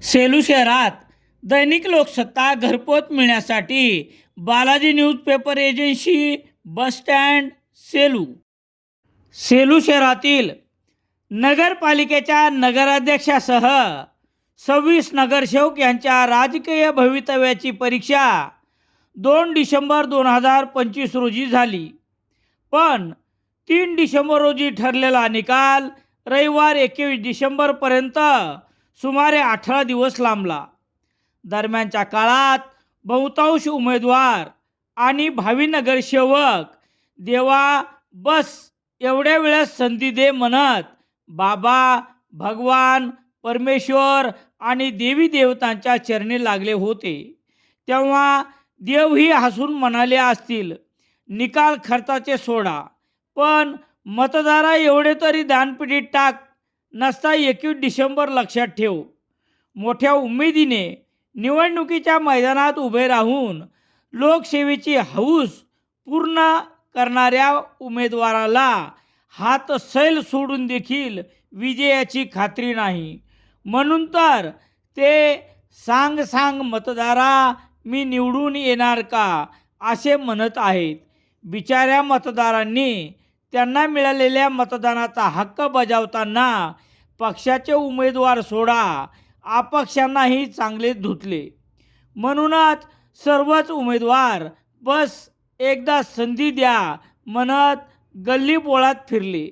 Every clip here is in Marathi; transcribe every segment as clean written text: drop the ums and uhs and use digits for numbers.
सेलू शहरात दैनिक लोकसत्ता घरपोच मिळण्यासाठी Balaji newspaper agency bus stand Selu. Selu शहरातील नगरपालिकेच्या नगराध्यक्षासह 26 नगरसेवक यांच्या राजकीय भवितव्याची परीक्षा 2 डिसेंबर 2025 रोजी झाली. पण 3 डिसेंबर रोजी ठरलेला निकाल रविवार 21 डिसेंबरपर्यंत सुमारे 18 दिवस लांबला. दरम्यानच्या काळात बहुतांश उमेदवार आणि भावी नगरसेवक देवा बस एवढ्या वेळेस संधी दे म्हणत बाबा, भगवान, परमेश्वर आणि देवी देवतांच्या चरणी लागले होते. तेव्हा देवही हसून म्हणाले असतील, निकाल खर्चाचे सोडा, पण मतदारा एवढे तरी दानपेटीत टाक. नसता 21 डिसेंबर लक्षात ठेव. मोठ्या उमेदीने निवडणुकीच्या मैदानात उभे राहून लोकसेवेची हौस पूर्ण करणाऱ्या उमेदवाराला हात सैल सोडून देखील विजयाची खात्री नाही. म्हणून तर ते सांग मतदारा मी निवडून येणार का असे म्हणत आहेत. बिचाऱ्या मतदारांनी त्यांना मिळालेल्या मतदानाचा हक्क बजावताना पक्षाचे उमेदवार सोडा, अपक्षांनाही चांगले धुतले. म्हणूनच सर्वच उमेदवार बस एकदा संधी द्या म्हणत गल्लीबोळात फिरले.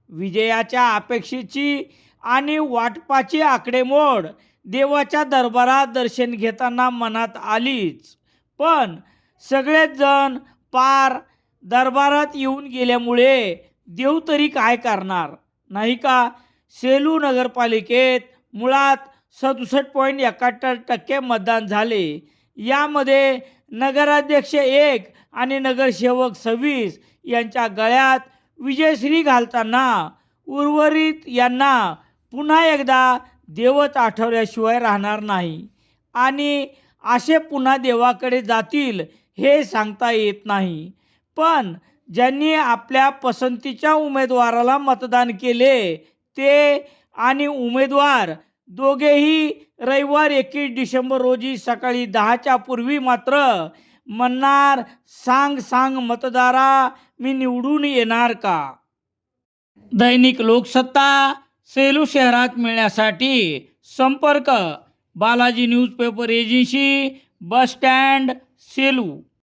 विजयाच्या अपेक्षेची आणि वाटपाची आकडेमोड देवाच्या दरबारात दर्शन घेताना मनात आलीच. पण सगळेच जण पार दरबारात येऊन गेल्यामुळे देव तरी काय करणार, नाही का? सेलू नगरपालिकेत मुळात 67.71% मतदान झाले. यामध्ये नगराध्यक्ष 1 आणि नगरसेवक 26 यांच्या गळ्यात विजयश्री घालताना उर्वरित यांना पुन्हा एकदा देवच आठवल्याशिवाय राहणार नाही. आणि असे पुन्हा देवाकडे जातील हे सांगता येत नाही. पण ज्यांनी आपल्या पसंतीच्या उमेदवाराला मतदान केले ते आणि उमेदवार दोघेही रविवार 21 डिसेंबर रोजी सकाळी 10च्या पूर्वी मात्र म्हणणार, सांग मतदारा मी निवडून येणार का. दैनिक लोकसत्ता सेलू शहरात मिळण्यासाठी संपर्क Balaji newspaper agency bus stand Selu.